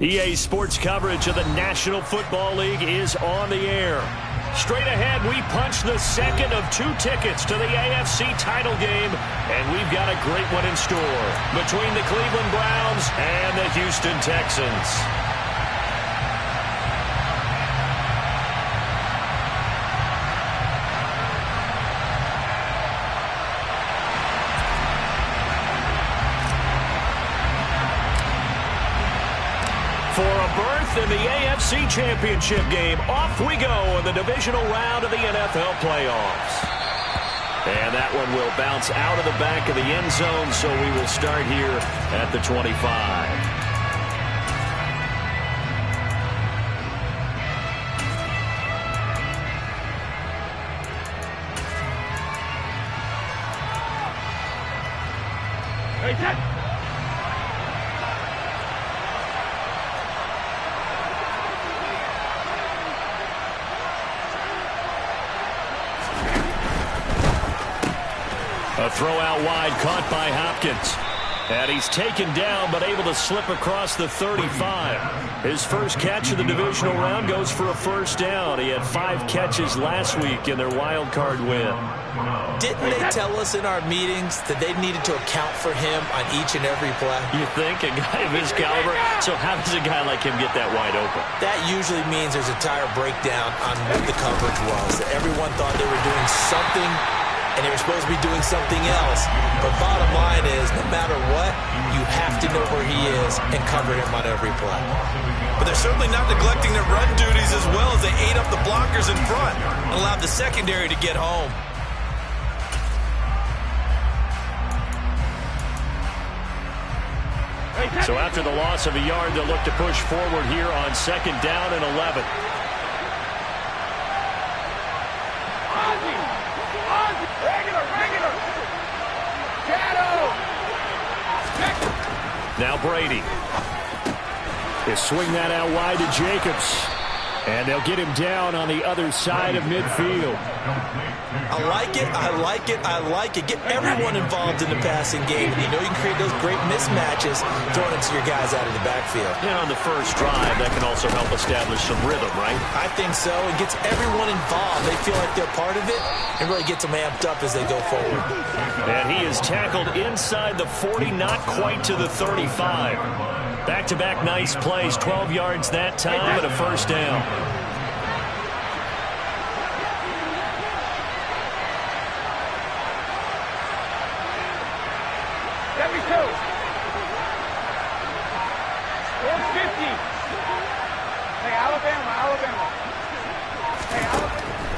EA Sports coverage of the National Football League is on the air. Straight ahead, we punch the second of 2 tickets to the AFC title game, and we've got a great one in store between the Cleveland Browns and the Houston Texans. For a berth in the AFC Championship game, off we go in the divisional round of the NFL playoffs. And that one will bounce out of the back of the end zone, so we will start here at the 25. A throw out wide caught by Hopkins. And he's taken down but able to slip across the 35. His first catch of the divisional round goes for a first down. He had 5 catches last week in their wild card win. Didn't they tell us in our meetings that they needed to account for him on each and every play? You think? A guy of his caliber? So how does a guy like him get that wide open? That usually means there's a entire breakdown on what the coverage was. That everyone thought they were doing something and they were supposed to be doing something else. But bottom line is, no matter what, you have to know where he is and cover him on every play. But they're certainly not neglecting their run duties as well as they ate up the blockers in front and allowed the secondary to get home. So after the loss of a yard, they'll look to push forward here on 2nd down and 11. Now Brady. He'll swing that out wide to Jacobs. And they'll get him down on the other side of midfield. I like it, I like it, I like it. Get everyone involved in the passing game. And you know you can create those great mismatches throwing it to your guys out of the backfield. Yeah, on the first drive, that can also help establish some rhythm, right? I think so. It gets everyone involved. They feel like they're part of it and really gets them amped up as they go forward. And he is tackled inside the 40, not quite to the 35. Back-to-back nice plays, 12 yards that time and a first down.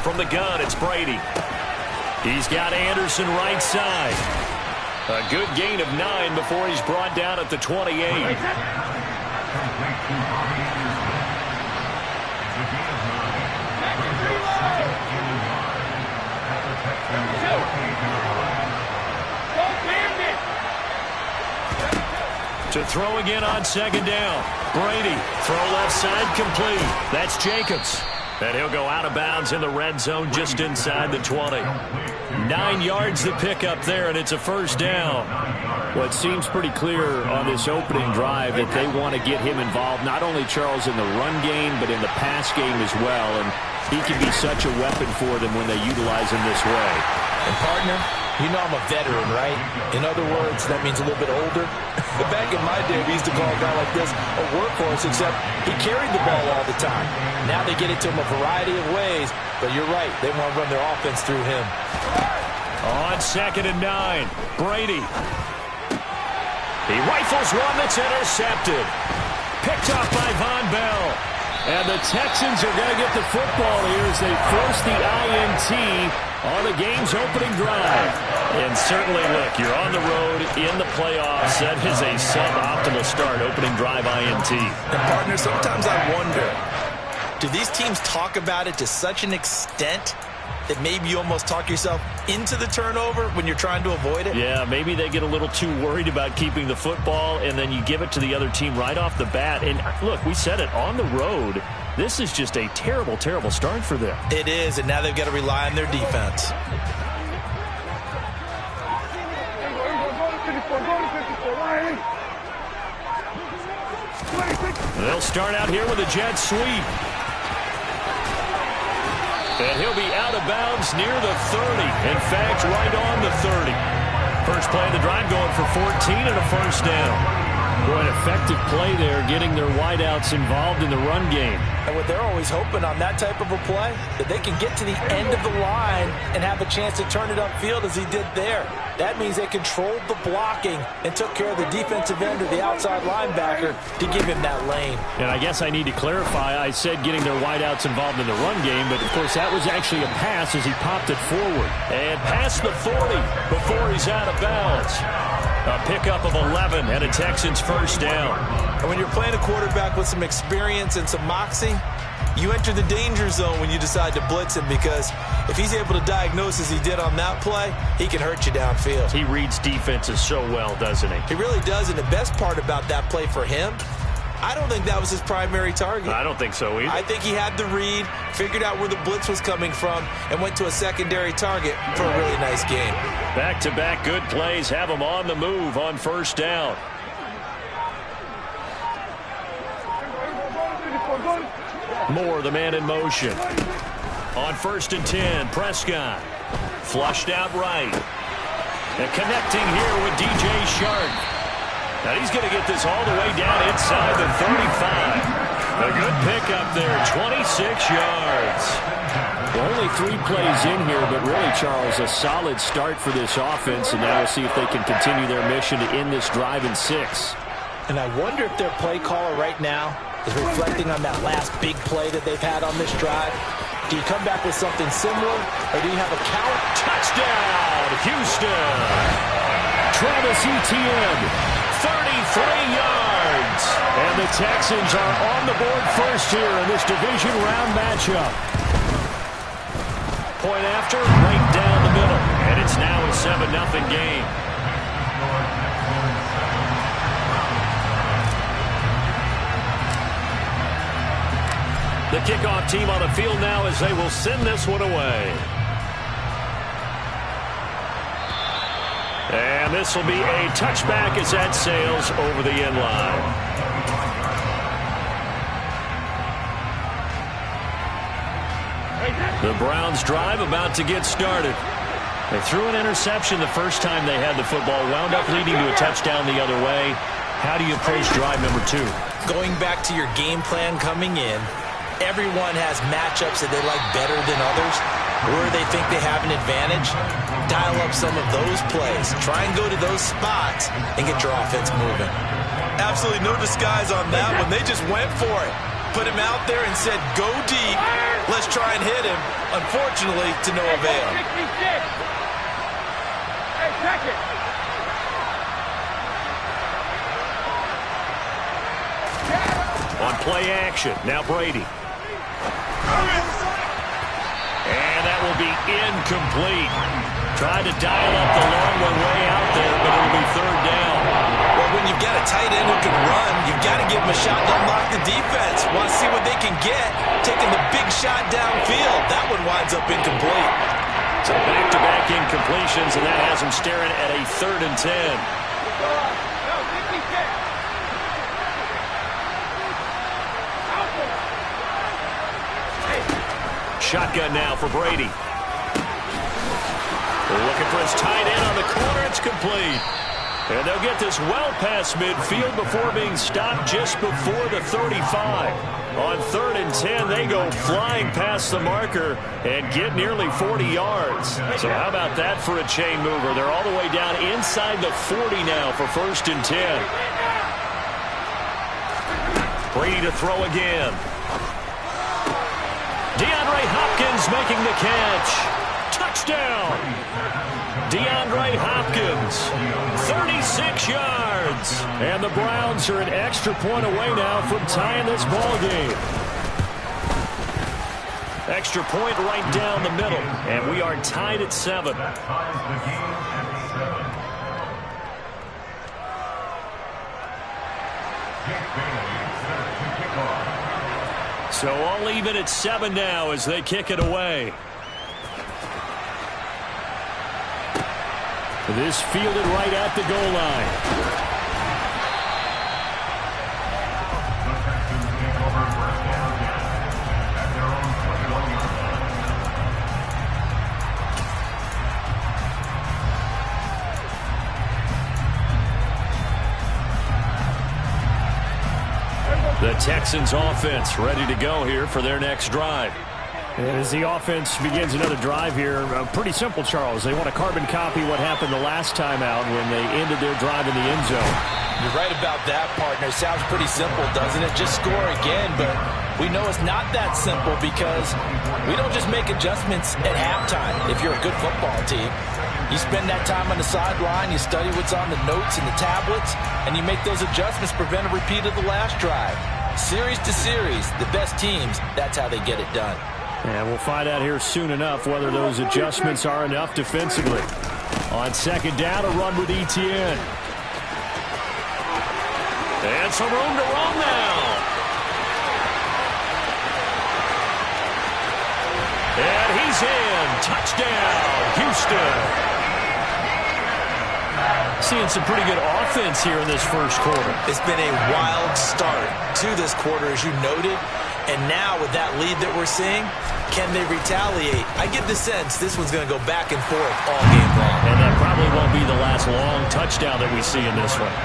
From the gun, it's Brady. He's got Anderson right side. A good gain of 9 before he's brought down at the 28. To throw again on 2nd down. Brady, throw left side complete. That's Jacobs. And he'll go out of bounds in the red zone just inside the 20. 9 yards to pick up there, and it's a first down. Well, it seems pretty clear on this opening drive that they want to get him involved, not only, Charles, in the run game, but in the pass game as well. And he can be such a weapon for them when they utilize him this way. And, partner, you know I'm a veteran, right? In other words, that means a little bit older. Back in my day, we used to call a guy like this a workhorse, except he carried the ball all the time. Now they get it to him a variety of ways, but you're right. They want to run their offense through him. On 2nd and 9, Brady. He rifles one that's intercepted. Picked off by Von Bell. And the Texans are going to get the football here as they force the INT on the game's opening drive. And certainly, look, you're on the road in the playoffs. That is a suboptimal start, opening drive INT. And, partner, sometimes I wonder, do these teams talk about it to such an extent that maybe you almost talk yourself into the turnover when you're trying to avoid it? Yeah, maybe they get a little too worried about keeping the football, and then you give it to the other team right off the bat. And, look, we said it, on the road, this is just a terrible, terrible start for them. It is, and now they've got to rely on their defense. They'll start out here with a jet sweep. And he'll be out of bounds near the 30. In fact, right on the 30. First play of the drive going for 14 and a first down. Boy, an effective play there, getting their wideouts involved in the run game. And what they're always hoping on that type of a play, that they can get to the end of the line and have a chance to turn it upfield as he did there. That means they controlled the blocking and took care of the defensive end or the outside linebacker to give him that lane. And I guess I need to clarify, I said getting their wideouts involved in the run game, but of course that was actually a pass as he popped it forward. And past the 40 before he's out of bounds. A pickup of 11 and a Texans first down. And when you're playing a quarterback with some experience and some moxie, you enter the danger zone when you decide to blitz him, because if he's able to diagnose as he did on that play, he can hurt you downfield. He reads defenses so well, doesn't he? He really does, and the best part about that play for him, I don't think that was his primary target. I don't think so either. I think he had the read, figured out where the blitz was coming from, and went to a secondary target for a really nice game. Back-to-back good plays have him on the move on first down. Moore, the man in motion. On 1st and 10, Prescott. Flushed out right. And connecting here with DJ Shark. Now he's going to get this all the way down inside the 35. A good pickup there, 26 yards. Well, only 3 plays in here, but really, Charles, a solid start for this offense, and now we'll see if they can continue their mission to end this drive in 6. And I wonder if their play caller right now is reflecting on that last big play that they've had on this drive. Do you come back with something similar, or do you have a count? Touchdown, Houston! Travis Etienne, 33 yards. And the Texans are on the board first here in this division round matchup. Point after, right down the middle. And it's now a 7-0 game. The kickoff team on the field now as they will send this one away. And this will be a touchback as that sails over the end line. The Browns drive about to get started. They threw an interception the first time they had the football, wound up leading to a touchdown the other way. How do you approach drive number 2? Going back to your game plan coming in, everyone has matchups that they like better than others, where they think they have an advantage. Dial up some of those plays. Try and go to those spots and get your offense moving. Absolutely no disguise on that one. They just went for it. Put him out there and said, go deep. Let's try and hit him. Unfortunately, to no avail. On play action, now Brady. And that will be incomplete. Tried to dial up the long way out there, but it'll be 3rd down. Well, when you've got a tight end who can run, you've got to give him a shot to unlock the defense. Want to see what they can get. Taking the big shot downfield. That one winds up incomplete. So back-to-back incompletions, and that has them staring at a 3rd and 10. Shotgun now for Brady. They're looking for his tight end on the corner. It's complete. And they'll get this well past midfield before being stopped just before the 35. On 3rd and 10, they go flying past the marker and get nearly 40 yards. So how about that for a chain mover? They're all the way down inside the 40 now for 1st and 10. Brady to throw again. DeAndre Hopkins making the catch. Touchdown. DeAndre Hopkins, 36 yards. And the Browns are an extra point away now from tying this ball game. Extra point right down the middle. And we are tied at 7. So all even at 7 now as they kick it away. This fielded right at the goal line. The Texans offense ready to go here for their next drive. And as the offense begins another drive here, pretty simple, Charles. They want to carbon copy what happened the last time out when they ended their drive in the end zone. You're right about that, partner. Sounds pretty simple, doesn't it? Just score again, but we know it's not that simple because we don't just make adjustments at halftime. If you're a good football team, you spend that time on the sideline, you study what's on the notes and the tablets, and you make those adjustments, prevent a repeat of the last drive. Series to series, the best teams, that's how they get it done. And we'll find out here soon enough whether those adjustments are enough defensively. On second down, a run with Etienne. And some room to run now. And he's in. Touchdown, Houston. Seeing some pretty good offense here in this first quarter. It's been a wild start to this quarter, as you noted. And now with that lead that we're seeing, can they retaliate? I get the sense this one's going to go back and forth all game long. And that probably won't be the last long touchdown that we see in this one.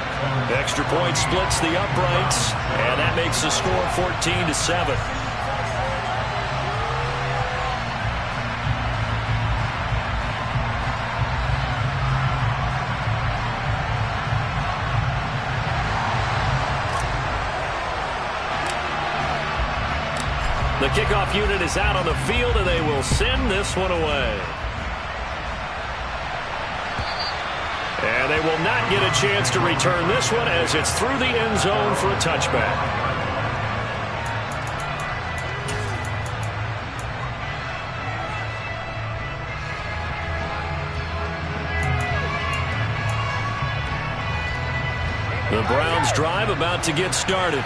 The extra point splits the uprights, and that makes the score 14-7. The kickoff unit is out on the field, and they will send this one away. And they will not get a chance to return this one as it's through the end zone for a touchback. The Browns drive about to get started.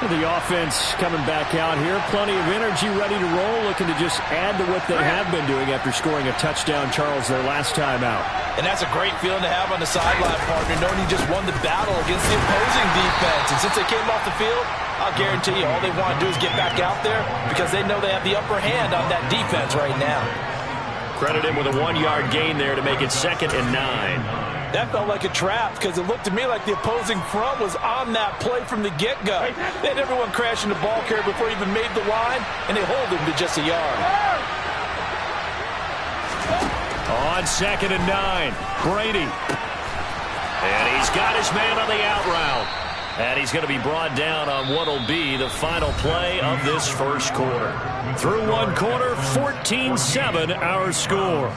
The offense coming back out here. Plenty of energy, ready to roll, looking to just add to what they have been doing after scoring a touchdown, Charles, their last time out. And that's a great feeling to have on the sideline, partner, knowing you just won the battle against the opposing defense. And since they came off the field, I'll guarantee you all they want to do is get back out there because they know they have the upper hand on that defense right now. Credit him with a 1-yard gain there to make it 2nd and 9. That felt like a trap because it looked to me like the opposing front was on that play from the get-go. They had everyone crashing the ball carrier before he even made the line, and they hold him to just a yard. On 2nd and 9, Brady. And he's got his man on the out route. And he's going to be brought down on what will be the final play of this first quarter. Through one quarter, 14-7 our score.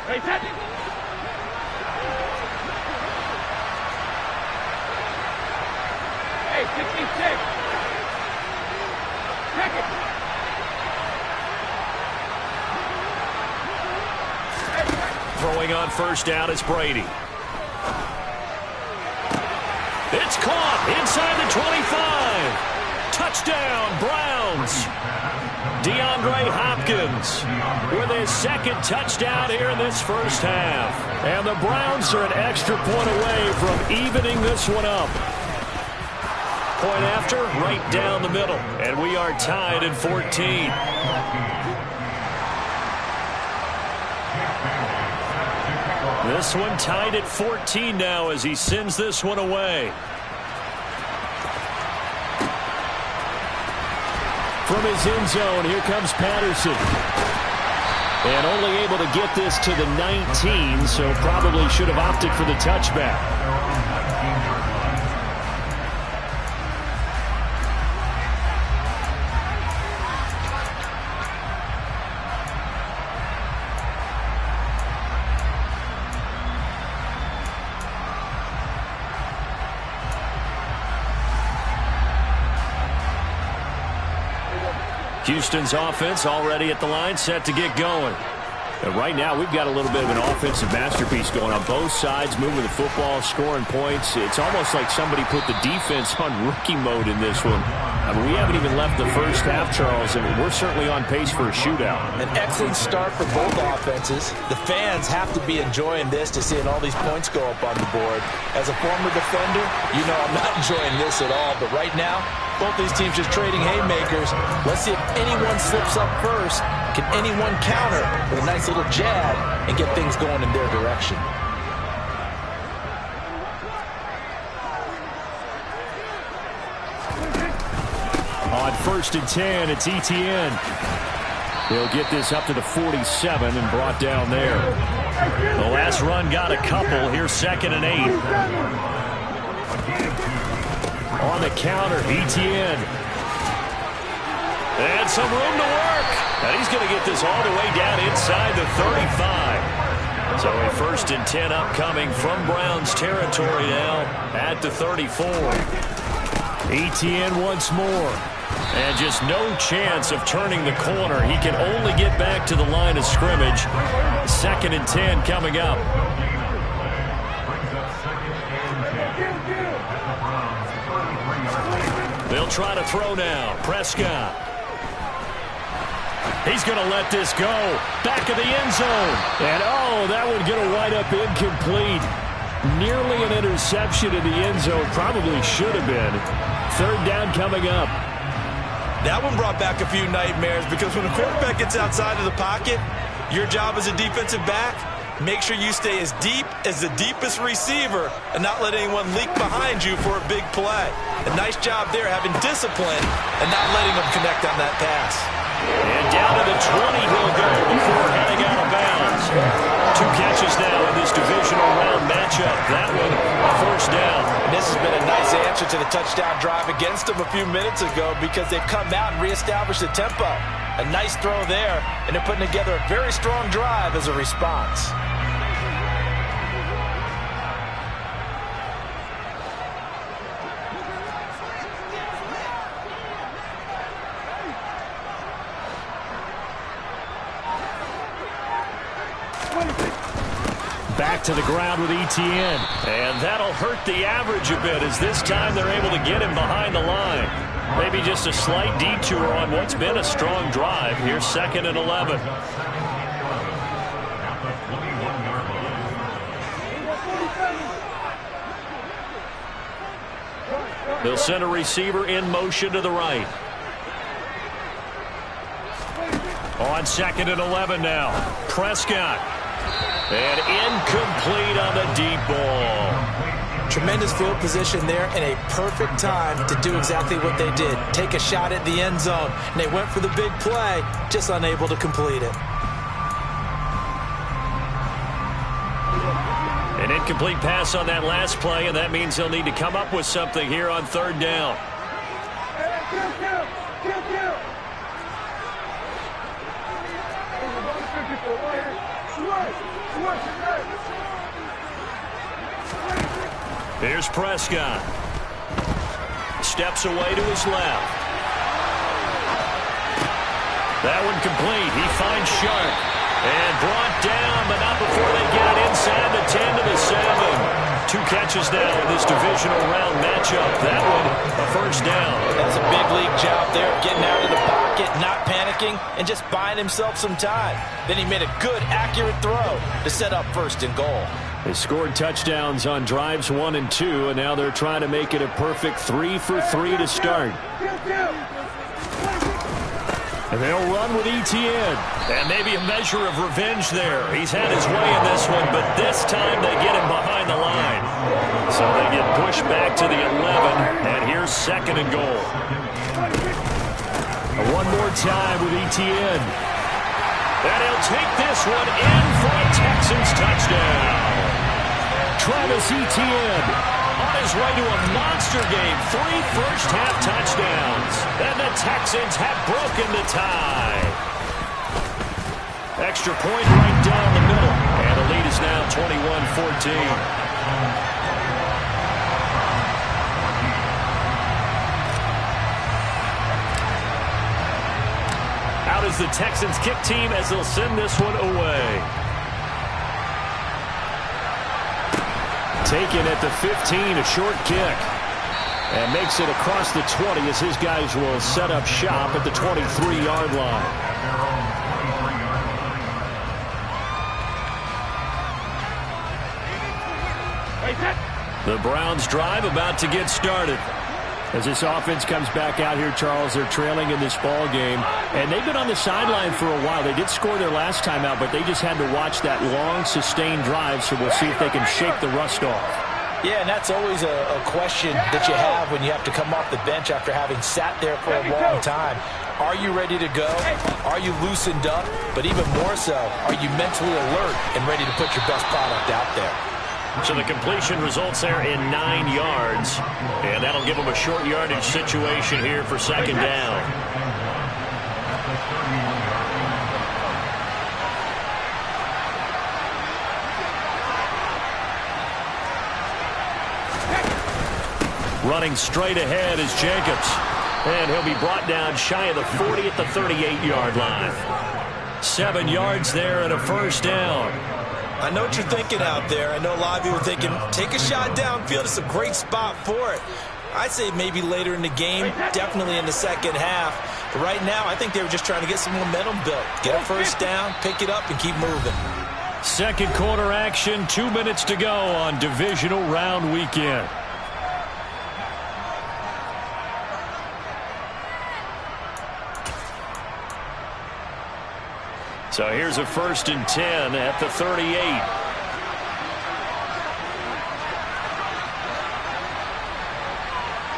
Hey, Patrick! Hey, 66! Check it! Throwing on first down is Brady. It's caught inside the 25. Touchdown, Browns. DeAndre Hopkins with his 2nd touchdown here in this first half. And the Browns are an extra point away from evening this one up. Point after, right down the middle. And we are tied at 14. This one tied at 14 now as he sends this one away. From his end zone, here comes Patterson. And only able to get this to the 19, so probably should have opted for the touchback. Houston's offense already at the line, set to get going. And right now, we've got a little bit of an offensive masterpiece going on both sides, moving the football, scoring points. It's almost like somebody put the defense on rookie mode in this one. I mean, we haven't even left the first half, Charles, and we're certainly on pace for a shootout. An excellent start for both offenses. The fans have to be enjoying this to seeing all these points go up on the board. As a former defender, you know I'm not enjoying this at all, but right now, Both these teams just trading haymakers. Let's see if anyone slips up first. Can anyone counter with a nice little jab and get things going in their direction? On 1st and 10, it's Etienne. He'll get this up to the 47 and brought down there. The last run got a couple. Here's 2nd and 8. On the counter, Etienne. And some room to work. And he's going to get this all the way down inside the 35. So a 1st and 10 upcoming from Browns territory now at the 34. Etienne once more. And just no chance of turning the corner. He can only get back to the line of scrimmage. 2nd and 10 coming up. They'll try to throw now. Prescott. He's going to let this go. Back of the end zone. And that would get a wind up incomplete. Nearly an interception in the end zone. Probably should have been. 3rd down coming up. That one brought back a few nightmares because when a quarterback gets outside of the pocket, your job as a defensive back, make sure you stay as deep as the deepest receiver and not let anyone leak behind you for a big play. A nice job there having discipline and not letting them connect on that pass. And down to the 20 he'll go before heading out of bounds. 2 catches now in this divisional round matchup. That one a 1st down. And this has been a nice answer to the touchdown drive against them a few minutes ago because they've come out and reestablished the tempo. A nice throw there, and they're putting together a very strong drive as a response. Back to the ground with Etienne. And that'll hurt the average a bit as this time they're able to get him behind the line. Maybe just a slight detour on what's been a strong drive. Here's 2nd and 11. They'll send a receiver in motion to the right. On 2nd and 11 now. Prescott. And incomplete on the deep ball. Tremendous field position there and a perfect time to do exactly what they did. Take a shot at the end zone. And they went for the big play, just unable to complete it. An incomplete pass on that last play, and that means they'll need to come up with something here on 3rd down. Here's Prescott. Steps away to his left. That one complete. He finds Sharp. And brought down, but not before they get it inside the 10 to the 7. 2 catches now in this divisional round matchup. That one a 1st down. That's a big league job there, getting out of the pocket, not panicking, and just buying himself some time. Then he made a good, accurate throw to set up 1st and goal. They scored touchdowns on drives 1 and 2, and now they're trying to make it a perfect 3 for 3 to start. And they'll run with Etienne. And maybe a measure of revenge there. He's had his way in this one, but this time they get him behind the line. So they get pushed back to the 11, and here's 2nd and goal. One more time with Etienne. And he'll take this one in for a Texans touchdown. Travis Etienne on his way to a monster game. 3 first-half touchdowns. And the Texans have broken the tie. Extra point right down the middle. And the lead is now 21-14. Out is the Texans kick team as they'll send this one away. Taken at the 15, a short kick. And makes it across the 20 as his guys will set up shop at the 23-yard line. The Browns drive about to get started. As this offense comes back out here, Charles, they're trailing in this ball game, and they've been on the sideline for a while. They did score their last time out, but they just had to watch that long, sustained drive, so we'll see if they can shake the rust off. Yeah, and that's always a question that you have when you have to come off the bench after having sat there for a long time. Are you ready to go? Are you loosened up? But even more so, are you mentally alert and ready to put your best product out there? So the completion results there in 9 yards, and that'll give them a short yardage situation here for second down. Running straight ahead is Jacobs, and he'll be brought down shy of the 40 at the 38-yard line. 7 yards there and a first down. I know what you're thinking out there. I know a lot of you are thinking, take a shot downfield. It's a great spot for it. I'd say maybe later in the game, definitely in the second half. But right now, I think they were just trying to get some momentum built. Get a first down, pick it up, and keep moving. Second quarter action, 2 minutes to go on divisional round weekend. So here's a 1st and 10 at the 38.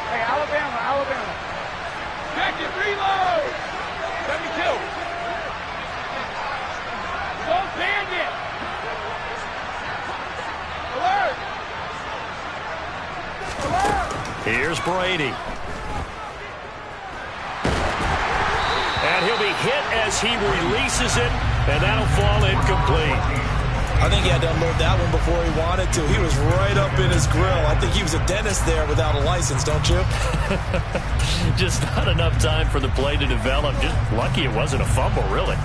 Hey, Alabama. Second reload. 72. Don't bandit. Alert. Here's Brady. And he'll be hit as he releases it, and that'll fall incomplete. I think he had to unload that one before he wanted to. He was right up in his grill. I think he was a dentist there without a license, don't you? Just not enough time for the play to develop. Just lucky it wasn't a fumble, really.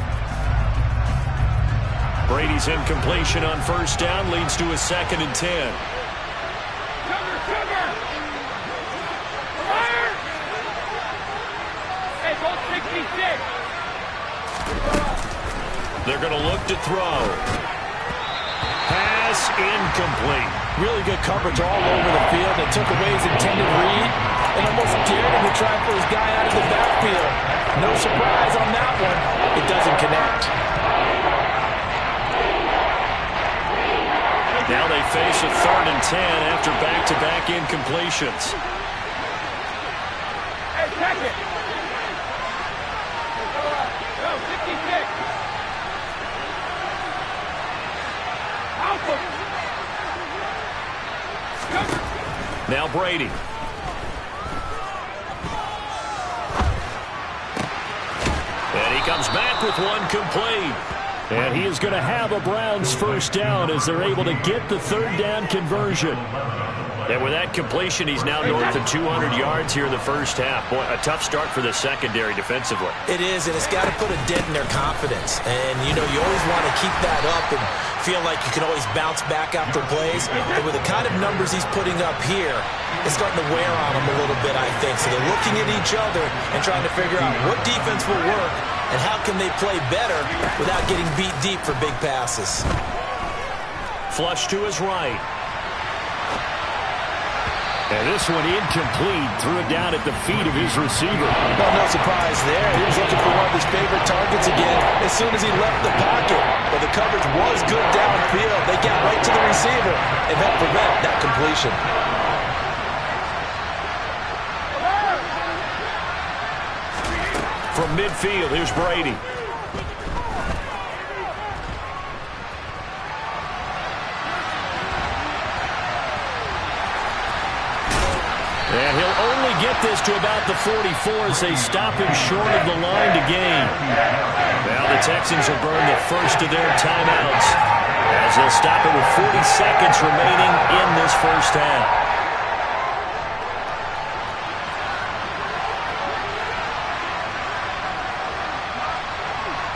Brady's incompletion on first down leads to a 2nd and 10. Cover. Fire. Hey, both 66. They're going to look to throw. Pass incomplete. Really good coverage all over the field. They took away his intended read and almost dared him to try for his guy out of the backfield. No surprise on that one. It doesn't connect. Now they face a 3rd and 10 after back-to-back incompletions. Hey, check it. Go, 56. Now Brady. And he comes back with one complete. And he is going to have a Browns first down as they're able to get the 3rd down conversion. And with that completion, he's now north of 200 yards here in the first half. Boy, a tough start for the secondary defensively. It is, and it's got to put a dent in their confidence. And, you know, you always want to keep that up and feel like you can always bounce back after plays. But with the kind of numbers he's putting up here, it's starting to wear on them a little bit, I think. So they're looking at each other and trying to figure out what defense will work and how can they play better without getting beat deep for big passes. Flush to his right. And this one incomplete. Threw it down at the feet of his receiver. Well, no surprise there. He was looking for one of his favorite targets again as soon as he left the pocket. But the coverage was good downfield. They got right to the receiver and helped prevent that completion. From midfield, here's Brady. And he'll only get this to about the 44 as they stop him short of the line to gain. Now the Texans will burn the first of their timeouts as they'll stop it with 40 seconds remaining in this first half.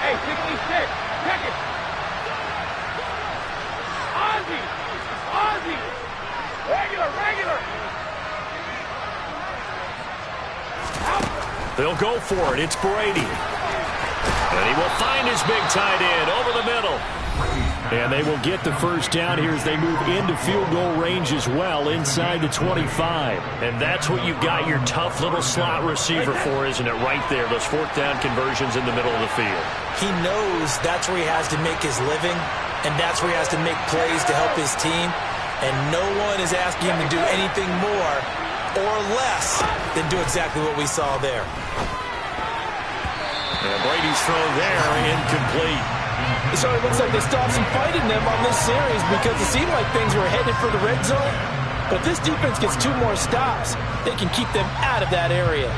Hey, 66. Check it. Ozzie. Regular. They'll go for it. It's Brady. And he will find his big tight end over the middle. And they will get the first down here as they move into field goal range as well, inside the 25. And that's what you've got your tough little slot receiver for, isn't it? Right there, those fourth down conversions in the middle of the field. He knows that's where he has to make his living, and that's where he has to make plays to help his team. And no one is asking him to do anything more or less than do exactly what we saw there. And Brady's throw there, incomplete. So it looks like they stopped some fight in them on this series because it seemed like things were headed for the red zone. But if this defense gets 2 more stops, they can keep them out of that area.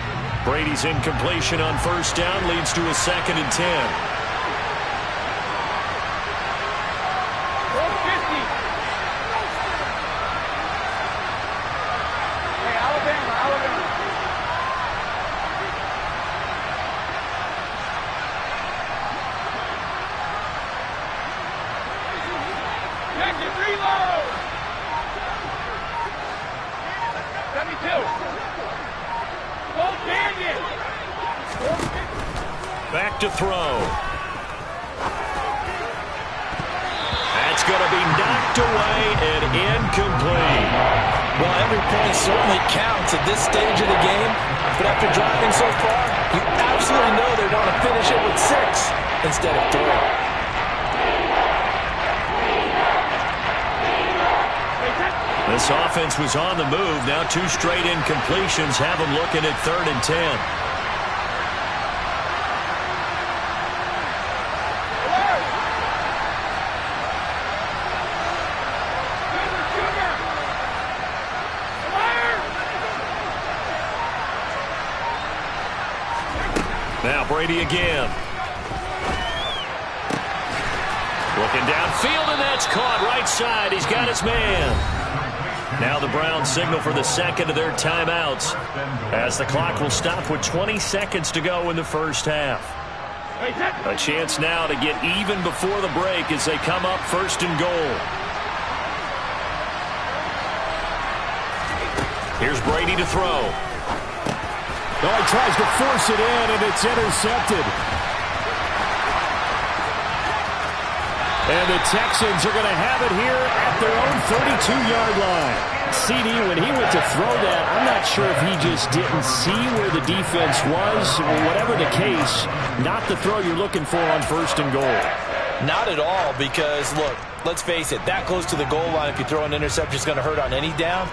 Brady's incompletion on first down leads to a 2nd and 10. Back to throw. That's going to be knocked away and incomplete. Well, every point certainly counts at this stage of the game. But after driving so far, you absolutely know they want to finish it with 6 instead of 3. This offense was on the move. Now 2 straight incompletions have them looking at 3rd and 10. Now Brady again. Looking downfield, and that's caught right side. He's got his man. Now the Browns signal for the 2nd of their timeouts as the clock will stop with 20 seconds to go in the first half. A chance now to get even before the break as they come up 1st and goal. Here's Brady to throw. Oh, he tries to force it in, and it's intercepted. And the Texans are going to have it here at their own 32-yard line. CD, when he went to throw that, I'm not sure if he just didn't see where the defense was. Whatever the case, not the throw you're looking for on 1st and goal. Not at all, because, look, let's face it, that close to the goal line, if you throw an interception, is going to hurt on any down.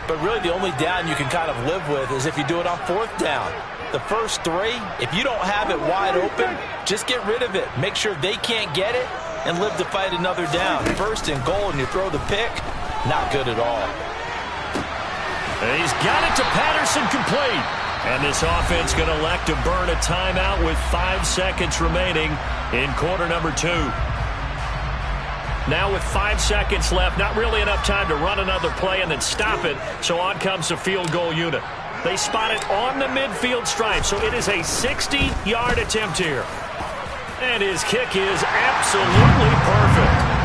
But really the only down you can kind of live with is if you do it on 4th down. The first 3, if you don't have it wide open, just get rid of it. Make sure they can't get it and live to fight another down. 1st and goal and you throw the pick, not good at all. And he's got it to Patterson, complete. And this offense going to elect to burn a timeout with 5 seconds remaining in quarter number 2. Now with 5 seconds left, not really enough time to run another play and then stop it, so on comes the field goal unit. They spot it on the midfield stripe, so it is a 60-yard attempt here. And his kick is absolutely perfect.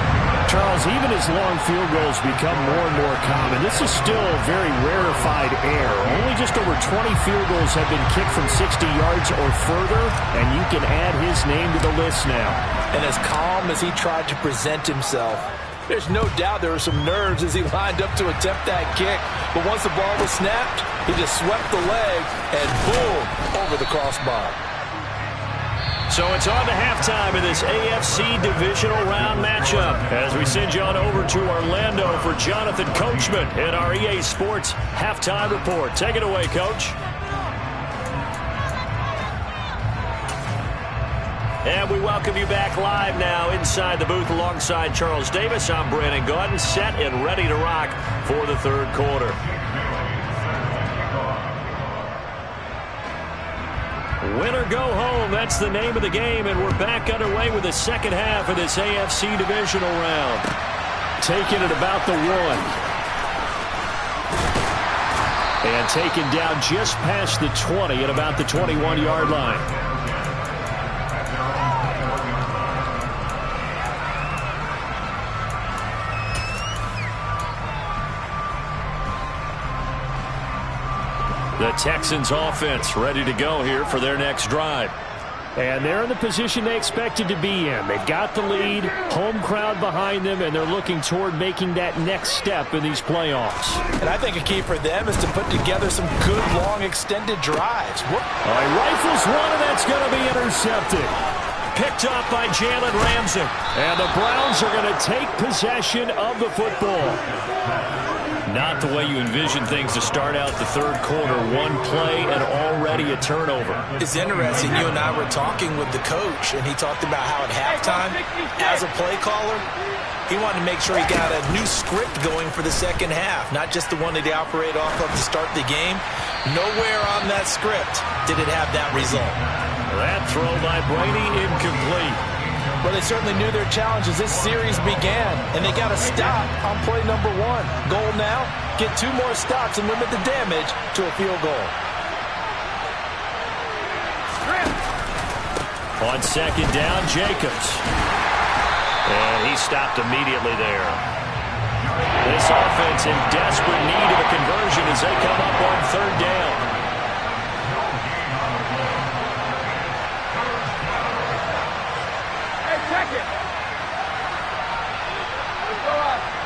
Charles, even as long field goals become more and more common, this is still very rarefied air. Only just over 20 field goals have been kicked from 60 yards or further, and you can add his name to the list now. And as calm as he tried to present himself, there's no doubt there were some nerves as he lined up to attempt that kick. But once the ball was snapped, he just swept the leg and boom, over the crossbar. So it's on to halftime in this AFC divisional round matchup as we send you on over to Orlando for Jonathan Coachman in our EA Sports Halftime Report. Take it away, Coach. And we welcome you back live now inside the booth alongside Charles Davis. I'm Brandon Gaudin, set and ready to rock for the 3rd quarter. Win or go home, that's the name of the game, and we're back underway with the 2nd half of this AFC divisional round. Taking it about the 1. And taken down just past the 20 at about the 21-yard line. The Texans offense ready to go here for their next drive. And they're in the position they expected to be in. They've got the lead, home crowd behind them, and they're looking toward making that next step in these playoffs. And I think a key for them is to put together some good, long, extended drives. All right, rifles one, and that's going to be intercepted. Picked up by Jalen Ramsey. And the Browns are going to take possession of the football. Not the way you envision things to start out the third quarter. One play and already a turnover. It's interesting. You and I were talking with the coach, and he talked about how at halftime, as a play caller, he wanted to make sure he got a new script going for the second half, not just the one that he operated off of to start the game. Nowhere on that script did it have that result. That throw by Brady incomplete. Well, they certainly knew their challenge as this series began, and they got to stop on play number 1. Goal now, get 2 more stops and limit the damage to a field goal. On second down, Jacobs. And he stopped immediately there. This offense in desperate need of a conversion as they come up on third down.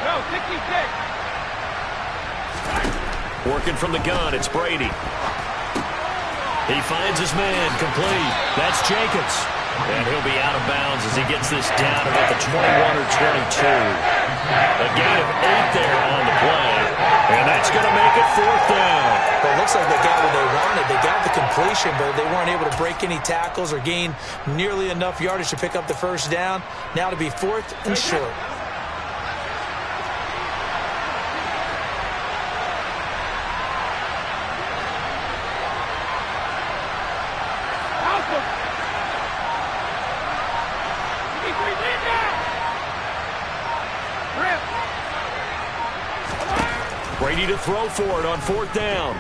No, 66. Working from the gun, it's Brady. He finds his man, complete. That's Jacobs. And he'll be out of bounds as he gets this down about the 21 or 22. A gain of 8 there on the play. And that's going to make it fourth down. Well, it looks like they got what they wanted. They got the completion, but they weren't able to break any tackles or gain nearly enough yardage to pick up the first down. Now to be fourth and short. Brady to throw for it on fourth down.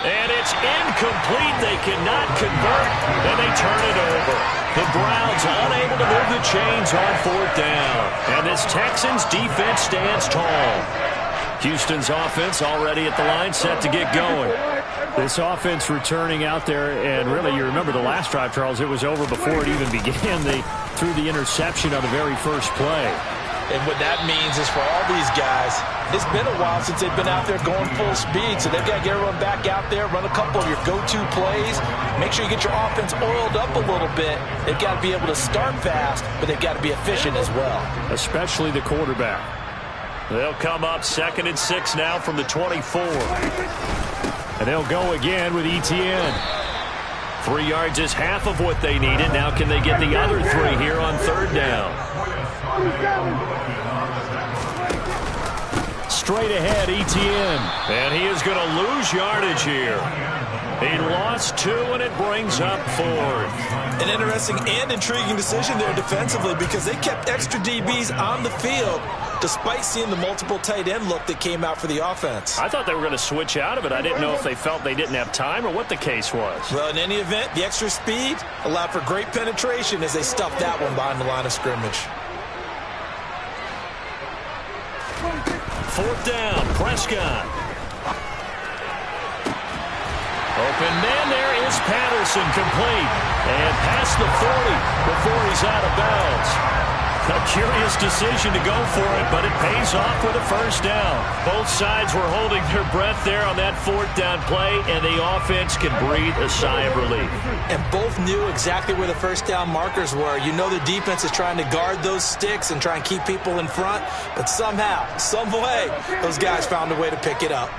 And it's incomplete. They cannot convert, and they turn it over. The Browns unable to move the chains on fourth down. And this Texans defense stands tall. Houston's offense already at the line, set to get going. This offense returning out there, and really, you remember the last drive, Charles, it was over before it even began. They threw the interception on the very first play. And what that means is for all these guys, it's been a while since they've been out there going full speed, so they've got to get everyone back out there, run a couple of your go-to plays, make sure you get your offense oiled up a little bit. They've got to be able to start fast, but they've got to be efficient as well. Especially the quarterback. They'll come up 2nd and 6 now from the 24. And they'll go again with Etienne. 3 yards is half of what they needed. Now can they get the other 3 here on third down? Straight ahead, Etienne. And he is going to lose yardage here. He lost 2, and it brings up 4th. An interesting and intriguing decision there defensively because they kept extra DBs on the field despite seeing the multiple tight end look that came out for the offense. I thought they were going to switch out of it. I didn't know if they felt they didn't have time or what the case was. Well, in any event, the extra speed allowed for great penetration as they stuffed that one behind the line of scrimmage. 4th down, Prescott. Open man, there is Patterson, complete. And past the 40 before he's out of bounds. A curious decision to go for it, but it pays off with a first down. Both sides were holding their breath there on that 4th down play, and the offense can breathe a sigh of relief. And both knew exactly where the first down markers were. You know the defense is trying to guard those sticks and try and keep people in front, but somehow, some way, those guys found a way to pick it up.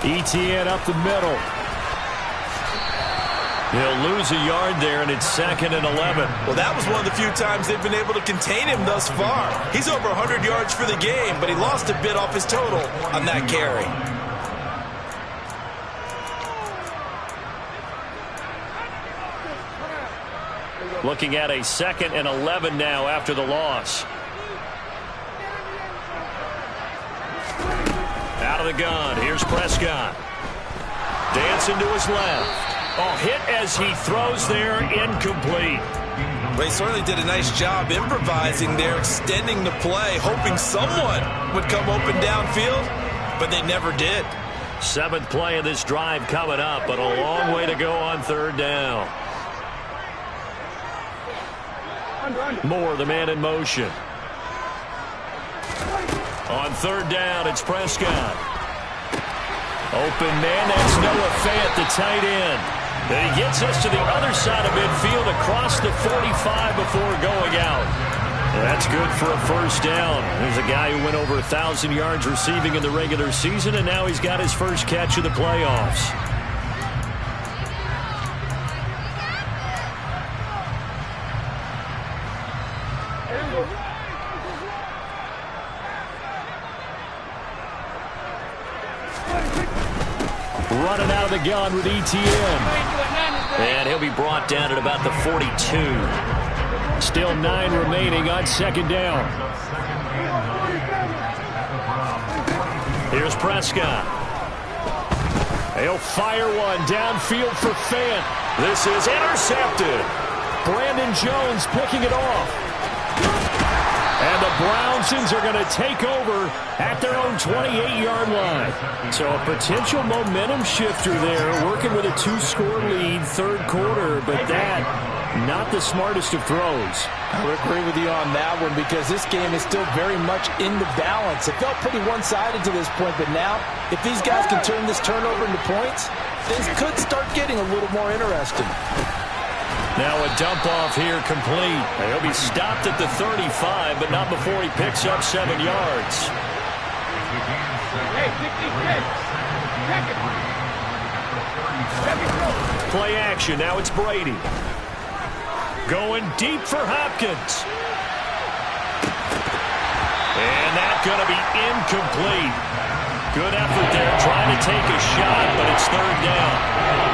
Etienne up the middle. He'll lose a yard there, and it's 2nd and 11. Well, that was one of the few times they've been able to contain him thus far. He's over 100 yards for the game, but he lost a bit off his total on that carry. Looking at a 2nd and 11 now after the loss. Out of the gun, here's Prescott. Dancing to his left. Oh, hit as he throws there, incomplete. Well, he certainly did a nice job improvising there, extending the play, hoping someone would come open downfield, but they never did. Seventh play of this drive coming up, but a long way to go on third down. Moore, the man in motion. On third down, it's Prescott. Open man, that's Noah Fant, the tight end. And he gets us to the other side of midfield across the 45 before going out. That's good for a first down. There's a guy who went over 1,000 yards receiving in the regular season, and now he's got his first catch of the playoffs. Running out of the gun with ETN. And he'll be brought down at about the 42. Still 9 remaining on second down. Here's Prescott. He'll fire one downfield for Fant. This is intercepted. Brandon Jones picking it off. And the Brownsons are going to take over at their own 28-yard line. So a potential momentum shifter there, working with a 2-score lead, third quarter, but that, not the smartest of throws. I would agree with you on that one because this game is still very much in the balance. It felt pretty one-sided to this point, but now, if these guys can turn this turnover into points, things could start getting a little more interesting. Now a dump off here complete. He'll be stopped at the 35, but not before he picks up 7 yards. Play action. Now it's Brady. Going deep for Hopkins. And that's going to be incomplete. Good effort there, trying to take a shot, but it's third down.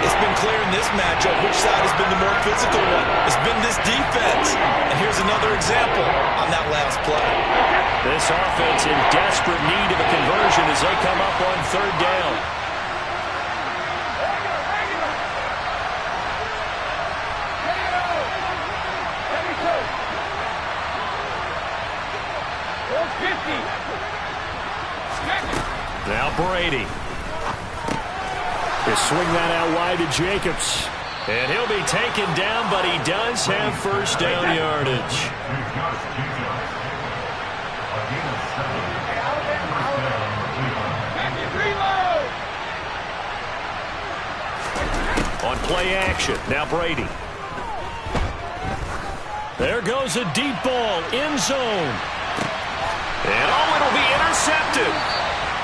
It's been clear in this matchup which side has been the more physical one. It's been this defense. And here's another example on that last play. This offense in desperate need of a conversion as they come up on third down. Now Brady. They swing that out wide to Jacobs. And he'll be taken down, but he does have first down yardage. On play action, now Brady. There goes a deep ball, end zone. And it'll be intercepted.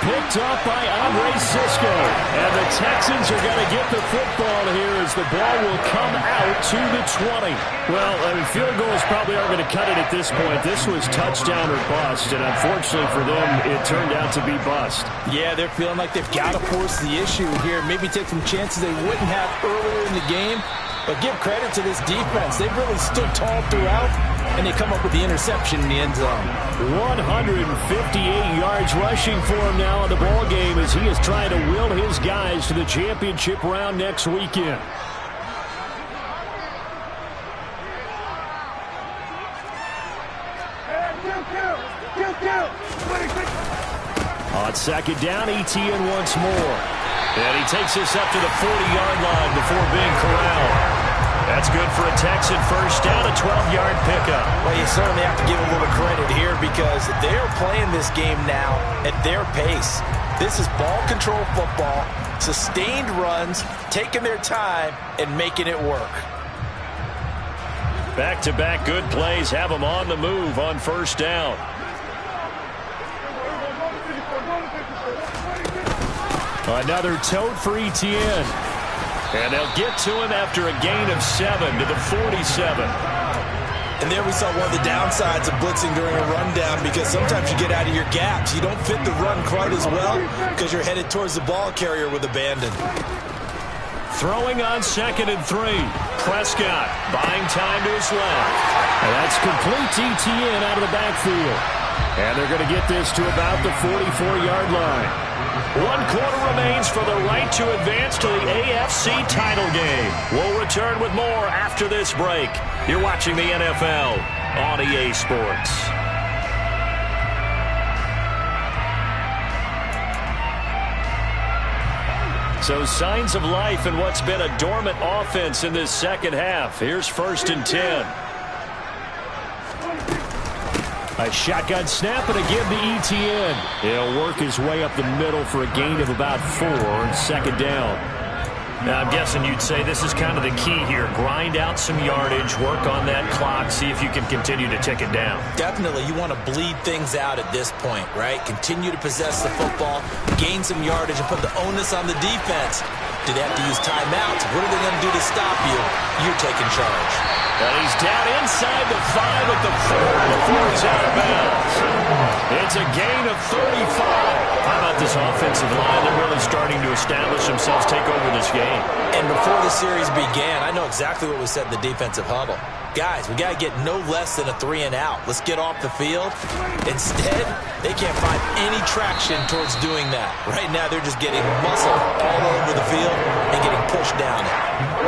Picked up by Andre Cisco. And the Texans are going to get the football here as the ball will come out to the 20. Well, I mean, field goals probably aren't going to cut it at this point. This was touchdown or bust, and unfortunately for them, it turned out to be bust. Yeah, they're feeling like they've got to force the issue here. Maybe take some chances they wouldn't have earlier in the game. But give credit to this defense. They've really stood tall throughout, and they come up with the interception in the end zone. 158 yards rushing for him now in the ball game as he is trying to will his guys to the championship round next weekend. On second down, ETN once more. And he takes us up to the 40-yard line before being corralled. That's good for a Texan first down, a 12-yard pickup. Well, you certainly have to give a little credit here because they're playing this game now at their pace. This is ball control football, sustained runs, taking their time, and making it work. Back-to-back good plays have them on the move on first down. Another tote for ETN. And they'll get to him after a gain of 7 to the 47. And there we saw one of the downsides of blitzing during a rundown because sometimes you get out of your gaps. You don't fit the run quite as well because you're headed towards the ball carrier with abandon. Throwing on 2nd and 3. Prescott buying time to his left. And that's complete to ETN out of the backfield. And they're going to get this to about the 44-yard line. 1 quarter remains for the right to advance to the AFC title game. We'll return with more after this break. You're watching the NFL on EA Sports. So signs of life in what's been a dormant offense in this second half. Here's 1st and 10. A shotgun snap and a give to Etienne. He'll work his way up the middle for a gain of about 4 and 2nd down. Now, I'm guessing you'd say this is kind of the key here. Grind out some yardage, work on that clock, see if you can continue to tick it down. Definitely, you want to bleed things out at this point, right? Continue to possess the football, gain some yardage, and put the onus on the defense. Do they have to use timeouts? What are they going to do to stop you? You're taking charge. And he's down inside the 5 at the 4 before he's out of bounds. It's a gain of 35. How about this offensive line? They're really starting to establish themselves, take over this game. And before the series began, I know exactly what we said in the defensive huddle. Guys, we got to get no less than a 3 and out. Let's get off the field. Instead, they can't find any traction towards doing that. Right now, they're just getting muscle all over the field and getting pushed down it.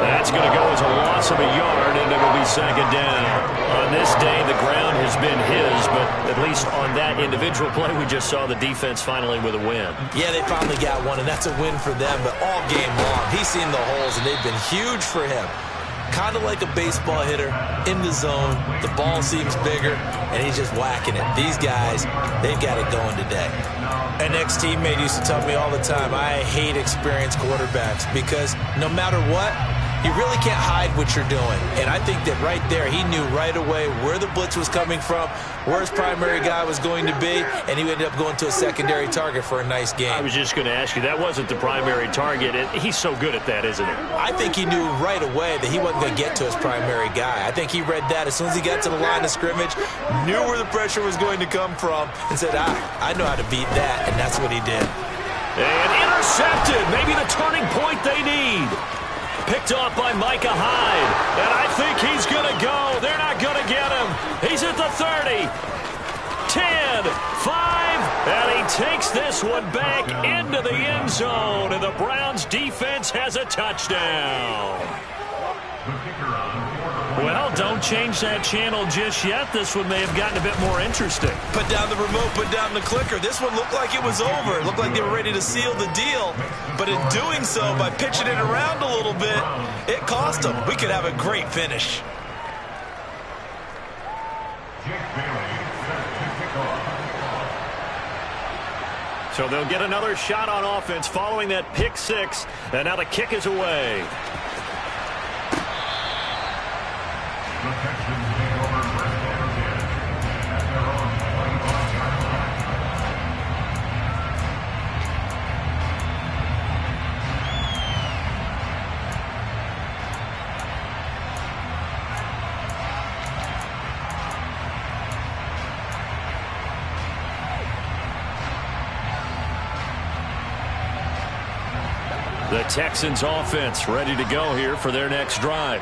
That's going to go as a loss of a yard, and it'll be 2nd down. On this day, the ground has been his, but at least on that individual play, we just saw the defense finally with a win. Yeah, they finally got one, and that's a win for them, but all game long, he's seen the holes, and they've been huge for him. Kind of like a baseball hitter in the zone. The ball seems bigger, and he's just whacking it. These guys, they've got it going today. An ex-teammate used to tell me all the time, I hate experienced quarterbacks because no matter what, you really can't hide what you're doing. And I think that right there, he knew right away where the blitz was coming from, where his primary guy was going to be, and he ended up going to a secondary target for a nice game. I was just going to ask you, that wasn't the primary target. And he's so good at that, isn't he? I think he knew right away that he wasn't going to get to his primary guy. I think he read that as soon as he got to the line of scrimmage, knew where the pressure was going to come from, and said, I know how to beat that, and that's what he did. And intercepted, maybe the turning point they need. Picked off by Micah Hyde. And I think he's going to go. They're not going to get him. He's at the 30. 10, 5, and he takes this one back into the end zone. And the Browns defense has a touchdown. Well, don't change that channel just yet. This one may have gotten a bit more interesting. Put down the remote, put down the clicker. This one looked like it was over. It looked like they were ready to seal the deal. But in doing so, by pitching it around a little bit, it cost them. We could have a great finish. So they'll get another shot on offense following that pick 6. And now the kick is away. The Texans take over first down again at their own 25-yard line. The Texans offense ready to go here for their next drive.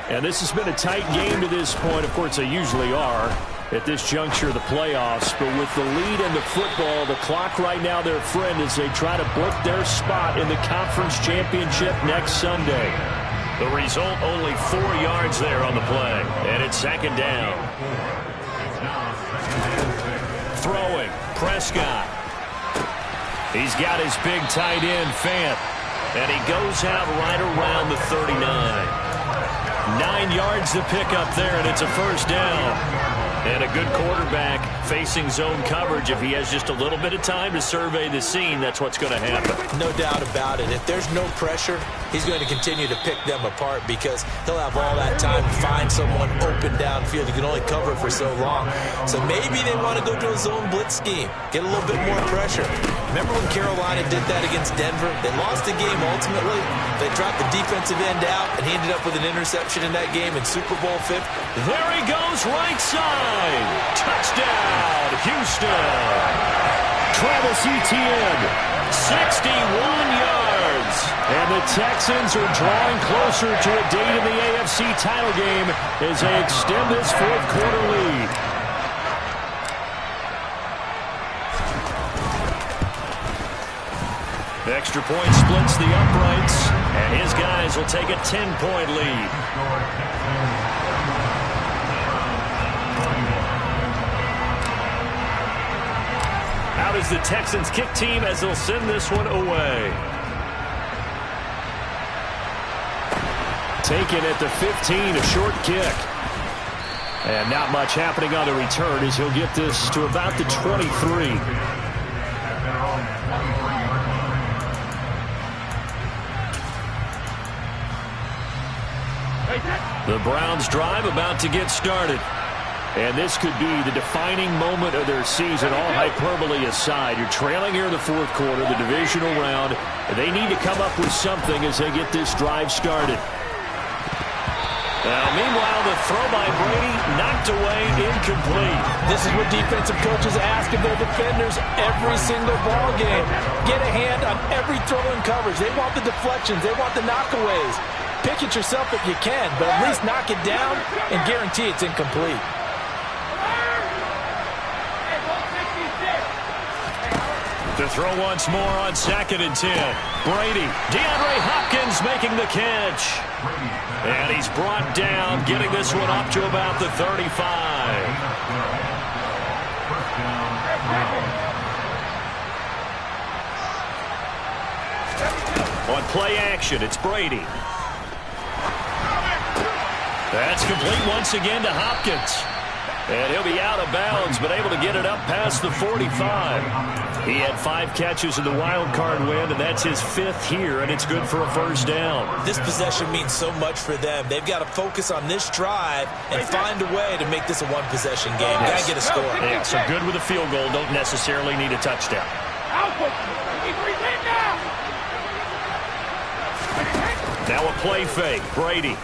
And this has been a tight game to this point. Of course, they usually are at this juncture of the playoffs. But with the lead in the football, the clock right now their friend as they try to book their spot in the conference championship next Sunday. The result, only 4 yards there on the play. And it's 2nd down. Throwing, Prescott. He's got his big tight end, Fant. And he goes out right around the 39. 9 yards to pick up there, and it's a first down. And a good quarterback facing zone coverage. If he has just a little bit of time to survey the scene, that's what's going to happen. No doubt about it. If there's no pressure, he's going to continue to pick them apart because he'll have all that time to find someone open downfield. You can only cover for so long. So maybe they want to go to a zone blitz scheme, get a little bit more pressure. Remember when Carolina did that against Denver? They lost the game ultimately. They dropped the defensive end out, and he ended up with an interception in that game in Super Bowl 50. There he goes, right side. Touchdown, Houston. Travis Etienne, 61 yards. And the Texans are drawing closer to a date in the AFC title game as they extend this fourth-quarter lead. The extra point splits the uprights, and his guys will take a 10-point lead. Out is the Texans kick team as they'll send this one away. taken at the 15, a short kick. And not much happening on the return as he'll get this to about the 23. The Browns drive about to get started. And this could be the defining moment of their season, all hyperbole aside. You're trailing here in the fourth quarter, the divisional round. They need to come up with something as they get this drive started. Now, meanwhile, the throw by Brady knocked away, incomplete. This is what defensive coaches ask of their defenders every single ball game. Get a hand on every throw in coverage. They want the deflections. They want the knockaways. Pick it yourself if you can, but at least knock it down and guarantee it's incomplete. To throw once more on 2nd and 10. Brady, DeAndre Hopkins making the catch. And he's brought down, getting this one up to about the 35. On play action, it's Brady. That's complete once again to Hopkins. And he'll be out of bounds, but able to get it up past the 45. He had 5 catches in the wild card win, and that's his 5th here, and it's good for a first down. This possession means so much for them. They've got to focus on this drive and find a way to make this a one-possession game. Got to get a score. Yeah, so good with a field goal. Don't necessarily need a touchdown. Now a play fake. Brady.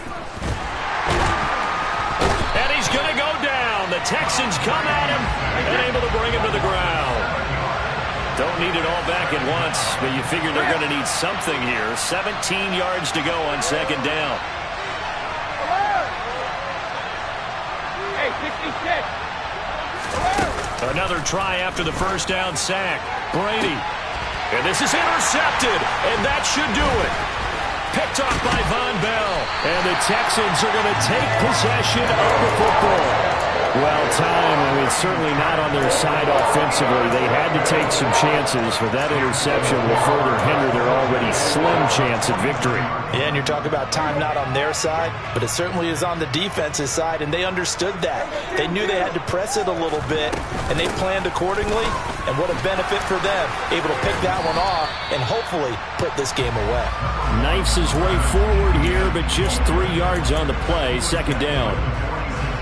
And he's going to go down. The Texans come at him and able to bring him to the ground. Don't need it all back at once, but you figure they're going to need something here. 17 yards to go on 2nd down. Hey, 66. Another try after the first down sack. Brady. And this is intercepted, and that should do it. Picked off by Von Bell. And the Texans are going to take possession of the football. Well, time, I mean, it's certainly not on their side offensively. They had to take some chances, but that interception will further hinder their already slim chance at victory. Yeah, and you're talking about time not on their side, but it certainly is on the defense's side, and they understood that. They knew they had to press it a little bit, and they planned accordingly, and what a benefit for them, able to pick that one off and hopefully put this game away. Knifes his way forward here, but just 3 yards on the play, 2nd down.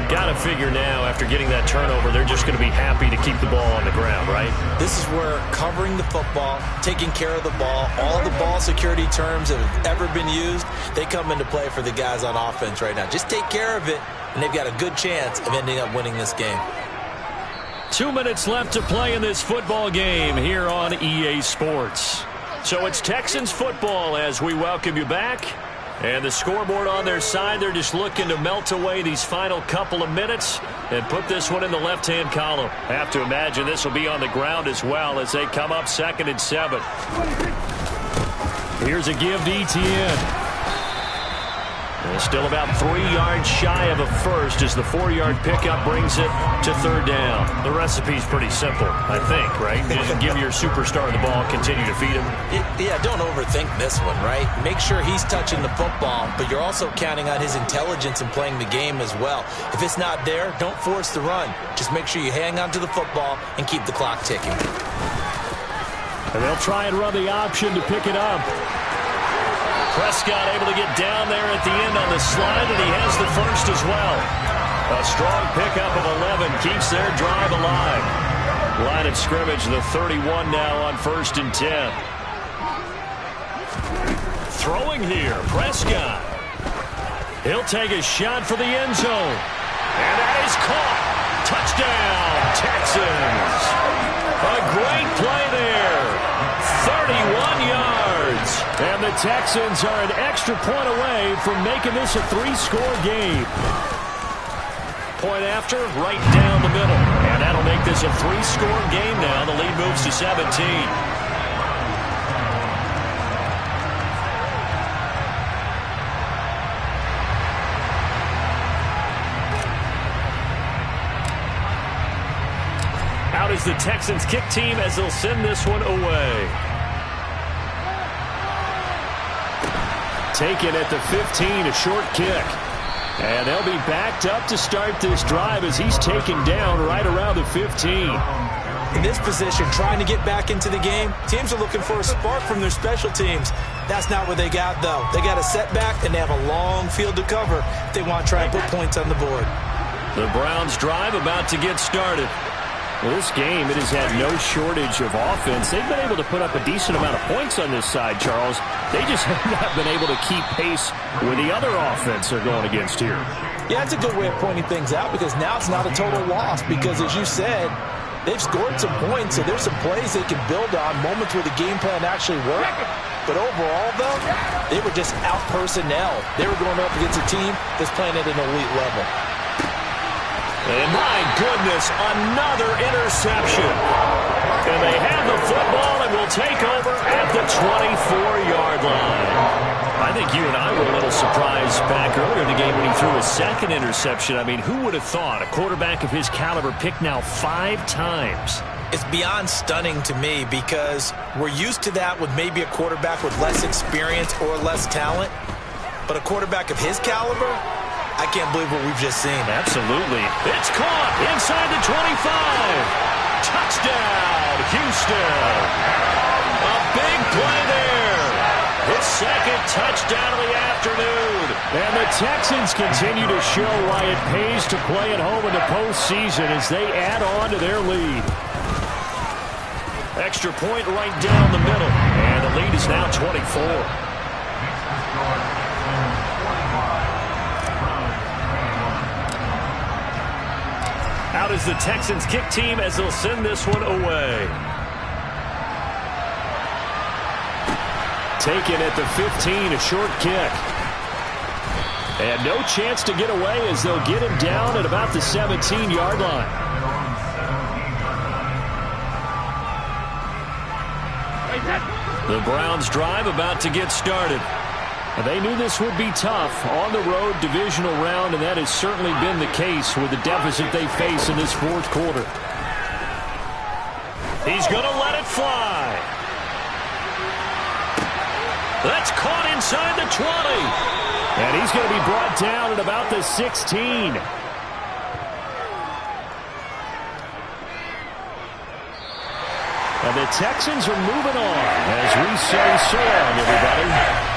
Got to figure now, after getting that turnover, they're just going to be happy to keep the ball on the ground, right? This is where covering the football, taking care of the ball, all the ball security terms that have ever been used, they come into play for the guys on offense right now. Just take care of it, and they've got a good chance of ending up winning this game. 2 minutes left to play in this football game here on EA Sports. So it's Texans football as we welcome you back. And the scoreboard on their side, they're just looking to melt away these final couple of minutes and put this one in the left-hand column. Have to imagine this will be on the ground as well as they come up 2nd and 7. Here's a give to Etienne. Still about 3 yards shy of a first as the 4-yard pickup brings it to 3rd down. The recipe's pretty simple, I think, right? Just give your superstar the ball, continue to feed him. Yeah, don't overthink this one, right? Make sure he's touching the football, but you're also counting on his intelligence in playing the game as well. If it's not there, don't force the run. Just make sure you hang on to the football and keep the clock ticking. And they'll try and run the option to pick it up. Prescott able to get down there at the end on the slide, and he has the first as well. A strong pickup of 11 keeps their drive alive. Line of scrimmage, the 31 now on 1st and 10. Throwing here, Prescott. He'll take a shot for the end zone. And that is caught. Touchdown, Texans. A great play there. 31 yards. And the Texans are an extra point away from making this a 3-score game. Point after, right down the middle. And that'll make this a 3-score game now. The lead moves to 17. Out is the Texans kick team as they'll send this one away. Taken at the 15, a short kick. And they'll be backed up to start this drive as he's taken down right around the 15. In this position, trying to get back into the game, teams are looking for a spark from their special teams. That's not what they got, though. They got a setback, and they have a long field to cover if they want to try and put points on the board. The Browns drive about to get started. Well, this game, it has had no shortage of offense. They've been able to put up a decent amount of points on this side, Charles. They just have not been able to keep pace with the other offense they're going against here. Yeah, it's a good way of pointing things out because now it's not a total loss because, as you said, they've scored some points, so there's some plays they can build on, moments where the game plan actually worked. But overall, though, they were just out personnel. They were going up against a team that's playing at an elite level. And my goodness, another interception. And they have the football and will take over at the 24-yard line. I think you and I were a little surprised back earlier in the game when he threw a second interception. I mean, who would have thought a quarterback of his caliber picked now 5 times? It's beyond stunning to me because we're used to that with maybe a quarterback with less experience or less talent. But a quarterback of his caliber, I can't believe what we've just seen. Absolutely. It's caught inside the 25. Touchdown, Houston. A big play there. His second touchdown of the afternoon. And the Texans continue to show why it pays to play at home in the postseason as they add on to their lead. Extra point right down the middle. And the lead is now 24. Out is the Texans kick team as they'll send this one away. Taken at the 15, a short kick. And no chance to get away as they'll get him down at about the 17-yard line. The Browns drive about to get started. They knew this would be tough on the road divisional round, and that has certainly been the case with the deficit they face in this fourth quarter. He's going to let it fly. That's caught inside the 20. And he's going to be brought down at about the 16. And the Texans are moving on as we say so long, everybody.